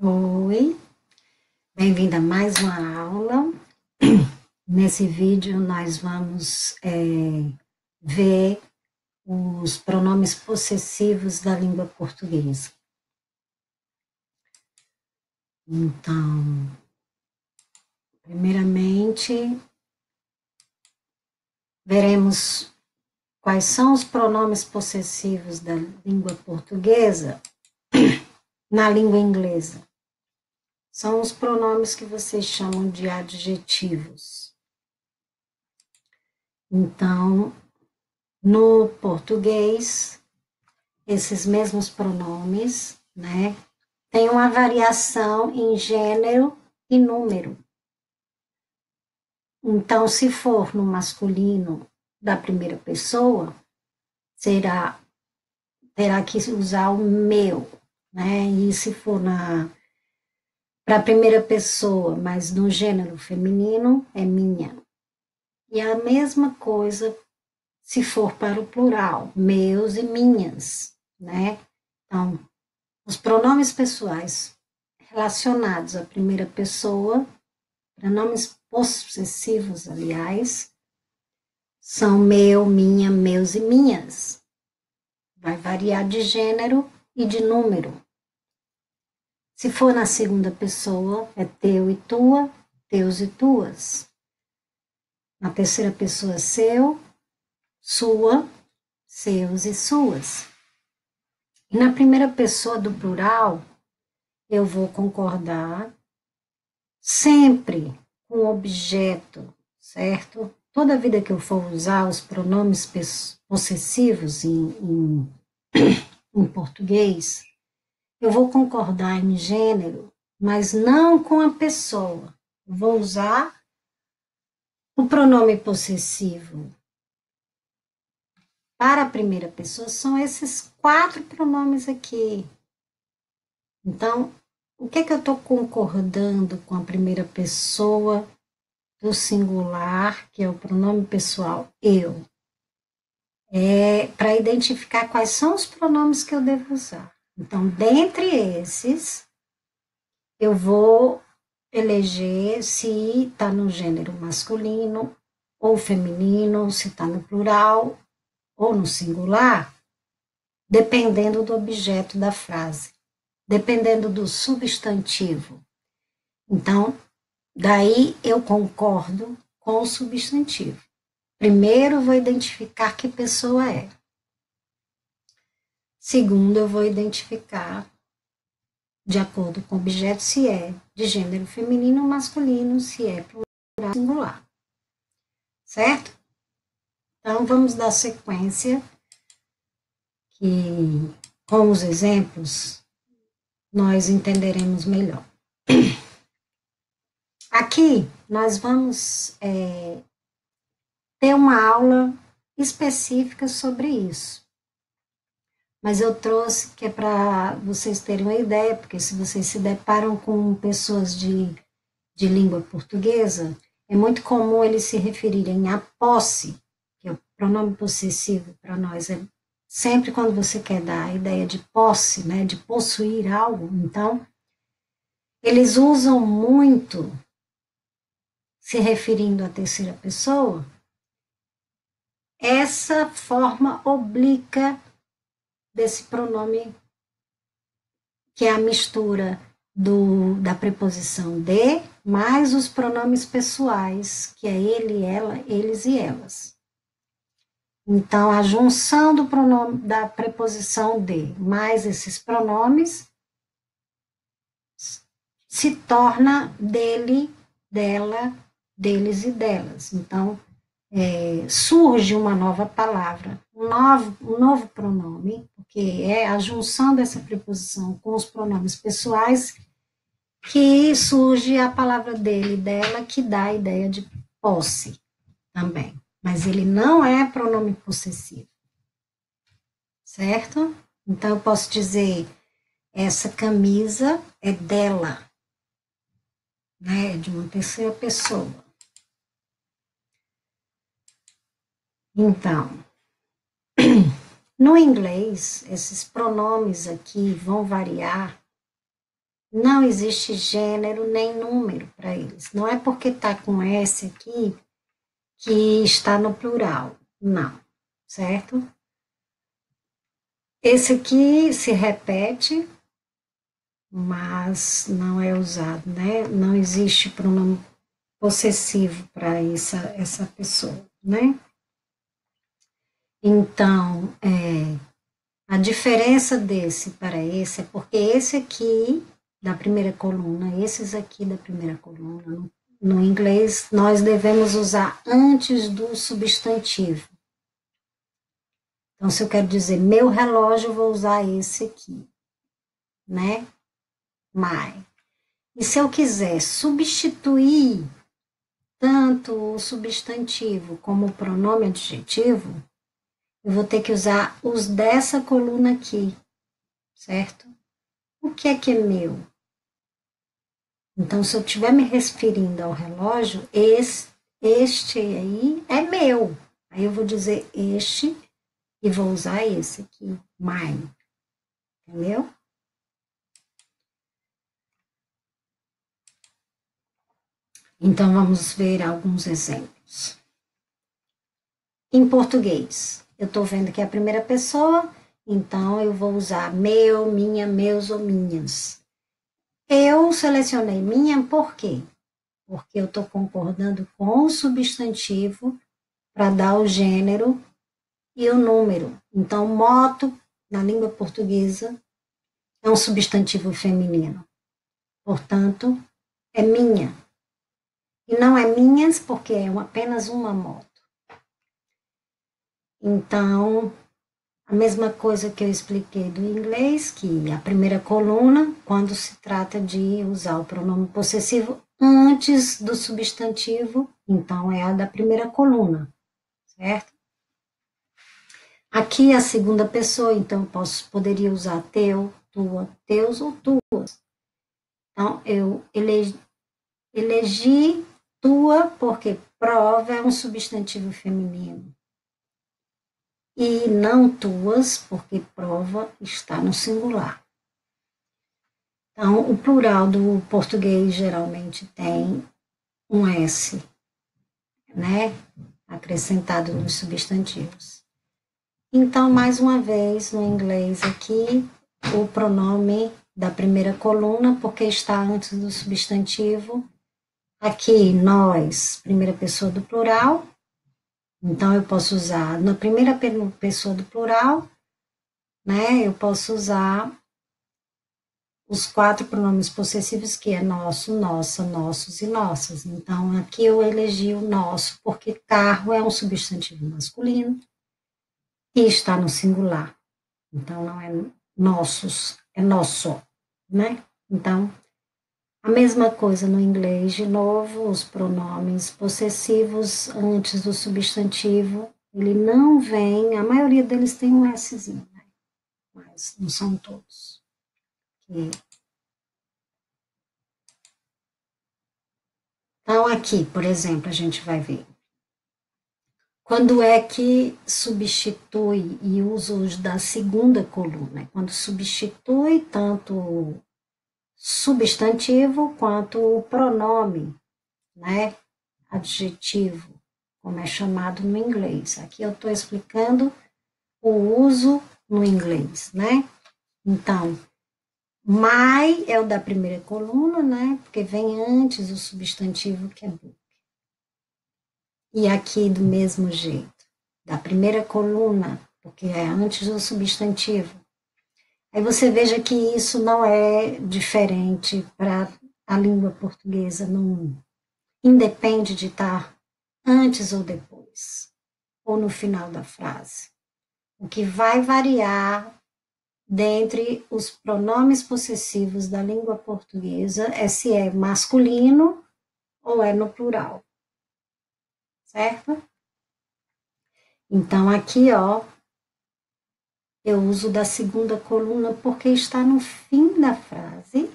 Oi, bem-vinda a mais uma aula. Nesse vídeo nós vamos ver os pronomes possessivos da língua portuguesa. Então, primeiramente, veremos quais são os pronomes possessivos da língua portuguesa na língua inglesa. São os pronomes que vocês chamam de adjetivos. Então, no português, esses mesmos pronomes, né, tem uma variação em gênero e número. Então, se for no masculino da primeira pessoa, terá que usar o meu, né? E se for para a primeira pessoa, mas no gênero feminino, é minha. E a mesma coisa se for para o plural, meus e minhas, né? Então, os pronomes pessoais relacionados à primeira pessoa, pronomes possessivos, aliás, são meu, minha, meus e minhas. Vai variar de gênero e de número. Se for na segunda pessoa, é teu e tua, teus e tuas. Na terceira pessoa, seu, sua, seus e suas. E na primeira pessoa do plural, eu vou concordar sempre com o objeto, certo? Toda vida que eu for usar os pronomes possessivos em português, eu vou concordar em gênero, mas não com a pessoa. Eu vou usar o pronome possessivo para a primeira pessoa, são esses 4 pronomes aqui. Então, o que eu estou concordando com a primeira pessoa do singular, que é o pronome pessoal, eu? É para identificar quais são os pronomes que eu devo usar. Então, dentre esses, eu vou eleger se está no gênero masculino ou feminino, se está no plural ou no singular, dependendo do objeto da frase, dependendo do substantivo. Então, daí eu concordo com o substantivo. Primeiro, eu vou identificar que pessoa é. Segundo, eu vou identificar, de acordo com o objeto, se é de gênero feminino ou masculino, se é plural ou singular. Certo? Então, vamos dar sequência, que com os exemplos nós entenderemos melhor. Aqui, nós vamos ter uma aula específica sobre isso. Mas eu trouxe que é para vocês terem uma ideia, porque se vocês se deparam com pessoas de língua portuguesa, é muito comum eles se referirem à posse, que é o pronome possessivo para nós, é sempre quando você quer dar a ideia de posse, né, de possuir algo, então, eles usam muito, se referindo à terceira pessoa, essa forma oblíqua desse pronome, que é a mistura da preposição de, mais os pronomes pessoais, que é ele, ela, eles e elas. Então, a junção do pronome, da preposição de, mais esses pronomes, se torna dele, dela, deles e delas. Então, surge uma nova palavra, um novo pronome, porque é a junção dessa preposição com os pronomes pessoais que surge a palavra dele, dela, que dá a ideia de posse também. Mas ele não é pronome possessivo. Certo? Então, eu posso dizer, essa camisa é dela, né? De uma terceira pessoa. Então, no inglês, esses pronomes aqui vão variar Não existe gênero nem número para eles. Não é porque está com S aqui que está no plural. Não, certo? Esse aqui se repete, mas não é usado, né? Não existe pronome possessivo para essa pessoa, né? Então, a diferença desse para esse é porque esse aqui da primeira coluna, esses aqui da primeira coluna, no inglês, nós devemos usar antes do substantivo. Então, se eu quero dizer meu relógio, eu vou usar esse aqui, né? My. E se eu quiser substituir tanto o substantivo como o pronome adjetivo, eu vou ter que usar os dessa coluna aqui, certo? O que é meu? Então, se eu estiver me referindo ao relógio, este aí é meu. Aí eu vou dizer este e vou usar esse aqui, mine. Entendeu? Então, vamos ver alguns exemplos. Em português, eu estou vendo que é a primeira pessoa, então eu vou usar meu, minha, meus ou minhas. Eu selecionei minha por quê? Porque eu estou concordando com o substantivo para dar o gênero e o número. Então, moto, na língua portuguesa, é um substantivo feminino. Portanto, é minha. E não é minhas porque é apenas uma moto. Então, a mesma coisa que eu expliquei do inglês, que a primeira coluna, quando se trata de usar o pronome possessivo antes do substantivo, então é a da primeira coluna, certo? Aqui a segunda pessoa, então poderia usar teu, tua, teus ou tuas. Então, eu elegi tua porque prova é um substantivo feminino. E não tuas, porque prova está no singular. Então, o plural do português geralmente tem um S, né? Acrescentado nos substantivos. Então, mais uma vez, no inglês aqui, o pronome da primeira coluna, porque está antes do substantivo. Aqui, nós, primeira pessoa do plural. Então, eu posso usar, na primeira pessoa do plural, né? Eu posso usar os 4 pronomes possessivos, que é nosso, nossa, nossos e nossas. Então, aqui eu elegi o nosso, porque carro é um substantivo masculino e está no singular. Então, não é nossos, é nosso, né? Então, a mesma coisa no inglês, de novo, os pronomes possessivos antes do substantivo, ele não vem, a maioria deles tem um Szinho, né? Mas não são todos. Então, aqui, por exemplo, a gente vai ver. Quando é que substitui e usa os da segunda coluna? Quando substitui tanto o substantivo quanto o pronome, né? Adjetivo, como é chamado no inglês. Aqui eu estou explicando o uso no inglês, né? Então, my é o da primeira coluna, né? Porque vem antes o substantivo que é book. E aqui do mesmo jeito, da primeira coluna, porque é antes do substantivo. Aí você veja que isso não é diferente para a língua portuguesa, não independe de estar antes ou depois, ou no final da frase. O que vai variar dentre os pronomes possessivos da língua portuguesa é se é masculino ou é no plural, certo? Então, aqui, ó, eu uso da segunda coluna porque está no fim da frase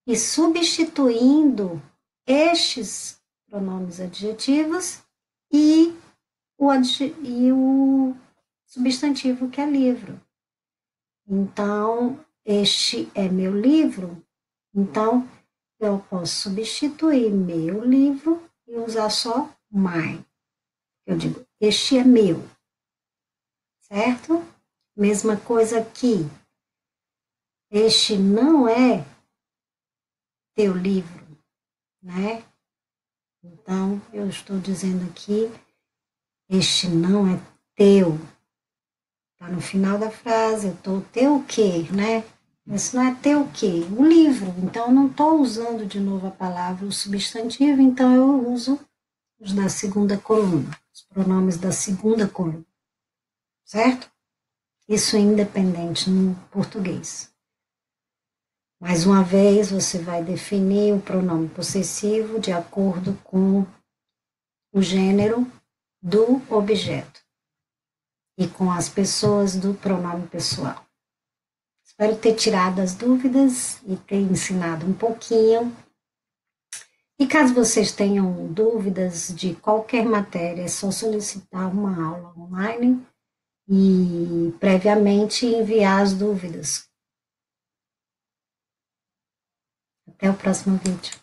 e substituindo estes pronomes adjetivos e o substantivo que é livro. Então, este é meu livro, Então, eu posso substituir meu livro e usar só mine. Eu digo, este é meu, certo? Mesma coisa aqui. Este não é teu livro, né? Então, eu estou dizendo aqui, este não é teu. Tá no final da frase, eu tô teu o quê, né? Esse não é teu o quê? O livro. Então, eu não estou usando de novo a palavra, o substantivo, então eu uso os da segunda coluna, os pronomes da segunda coluna, certo? Isso é independente no português. Mais uma vez, você vai definir o pronome possessivo de acordo com o gênero do objeto e com as pessoas do pronome pessoal. Espero ter tirado as dúvidas e ter ensinado um pouquinho. E caso vocês tenham dúvidas de qualquer matéria, é só solicitar uma aula online e previamente enviar as dúvidas. Até o próximo vídeo.